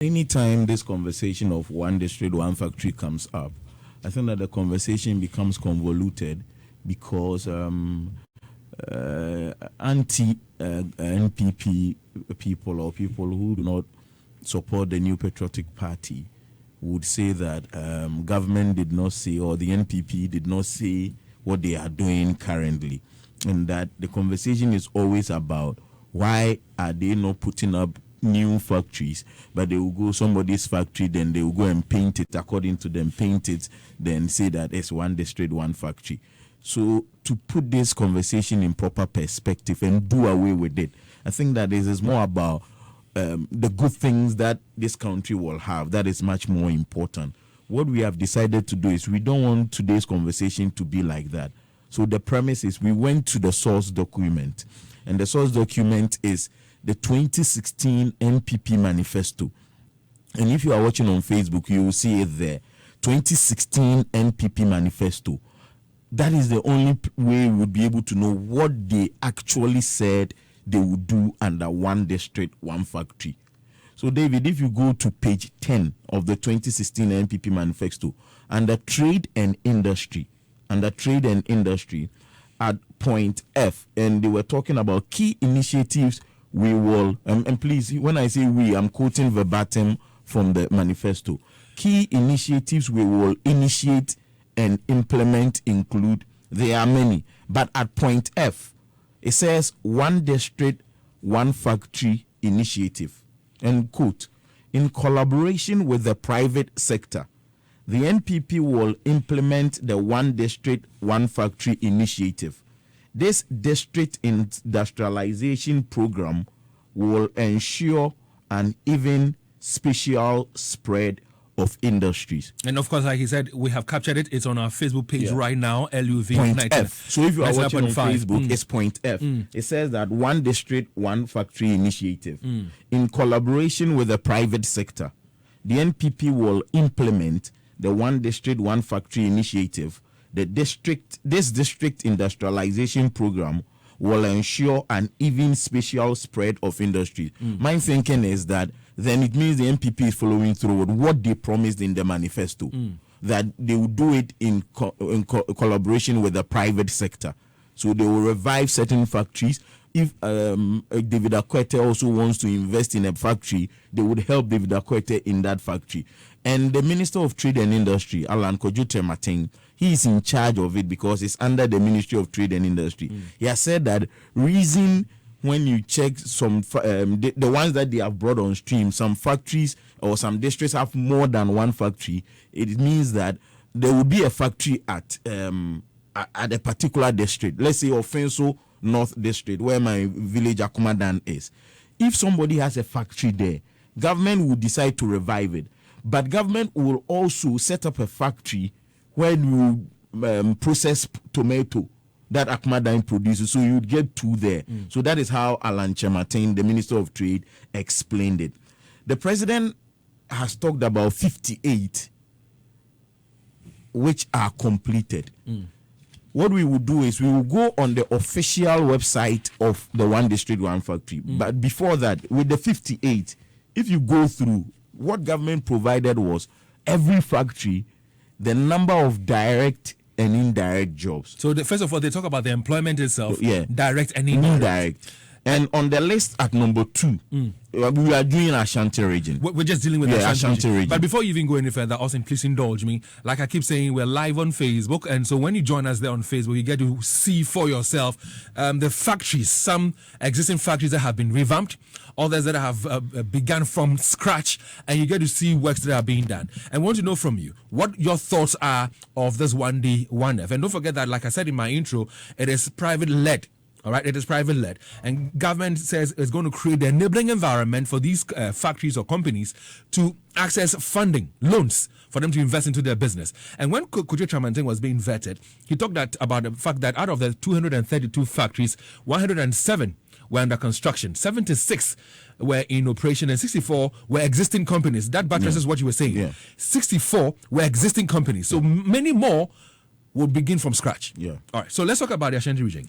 Anytime this conversation of one district, one factory comes up, I think that the conversation becomes convoluted because anti-NPP people or people who do not support the New Patriotic Party would say that government did not say, or the NPP did not say what they are doing currently, and that the conversation is always about why are they not putting up new factories, but they will go somebody's factory, then they will go and paint it according to them, paint it, then say that it's one district, one factory. So to put this conversation in proper perspective and do away with it, I think that this is more about the good things that this country will have. That is much more important. What we have decided to do is we don't want today's conversation to be like that. So the premise is we went to the source document, and the source document is the 2016 NPP manifesto. And if you are watching on Facebook, you will see it there. 2016 NPP manifesto. That is the only way we would be able to know what they actually said they would do under one district, one factory. So, David, if you go to page 10 of the 2016 NPP manifesto, under trade and industry, at point F, and they were talking about key initiatives we will, and please, when I say we, I'm quoting verbatim from the manifesto. Key initiatives we will initiate and implement include, there are many, but at point F, it says one district, one factory initiative. And quote, in collaboration with the private sector, the NPP will implement the one district, one factory initiative. This district industrialization program will ensure an even spatial spread of industries. And of course, like he said, we have captured it. It's on our Facebook page right now, LUV Point 19. F. So if you are watching on Facebook, it's point F. It says that one district, one factory initiative. In collaboration with the private sector, the NPP will implement the one district, one factory initiative. This district industrialization program will ensure an even spatial spread of industries. My thinking is that then it means the NPP is following through with what they promised in the manifesto, that they will do it in collaboration with the private sector. So they will revive certain factories. If David Akwete also wants to invest in a factory, they would help David Akwete in that factory. And the Minister of Trade and Industry, Alan Kojo Tematin, he is in charge of it because it's under the Ministry of Trade and Industry. He has said that reason when you check some the ones that they have brought on stream, some factories or some districts have more than one factory, it means that there will be a factory at a particular district. Let's say Offenso North District, where my village Akumadan is. If somebody has a factory there, government will decide to revive it. But government will also set up a factory where you process tomato that Akumadan produces. So you'd get two there. So that is how Alan Chematin, the Minister of Trade, explained it. The president has talked about 58 which are completed. What we will do is we will go on the official website of the one district, one factory. But before that, with the 58, if you go through, what government provided was every factory, the number of direct and indirect jobs. So first of all, they talk about the employment itself, direct and indirect. And on the list at number 2, we are doing Ashanti region. We're just dealing with Ashanti region. But before you even go any further, Austin, please indulge me. Like I keep saying, we're live on Facebook. And so when you join us there on Facebook, you get to see for yourself the factories, some existing factories that have been revamped, others that have begun from scratch, and you get to see works that are being done. I want to know from you what your thoughts are of this 1D, 1F. And don't forget that, like I said in my intro, it is private-led. All right, it is private-led, and government says it's going to create the enabling environment for these factories or companies to access funding, loans, for them to invest into their business. And when Kojo Tematin was being vetted, he talked about the fact that out of the 232 factories, 107 were under construction, 76 were in operation, and 64 were existing companies. That buttresses what you were saying. 64 were existing companies. So many more will begin from scratch. Yeah. All right, so let's talk about the Ashanti region.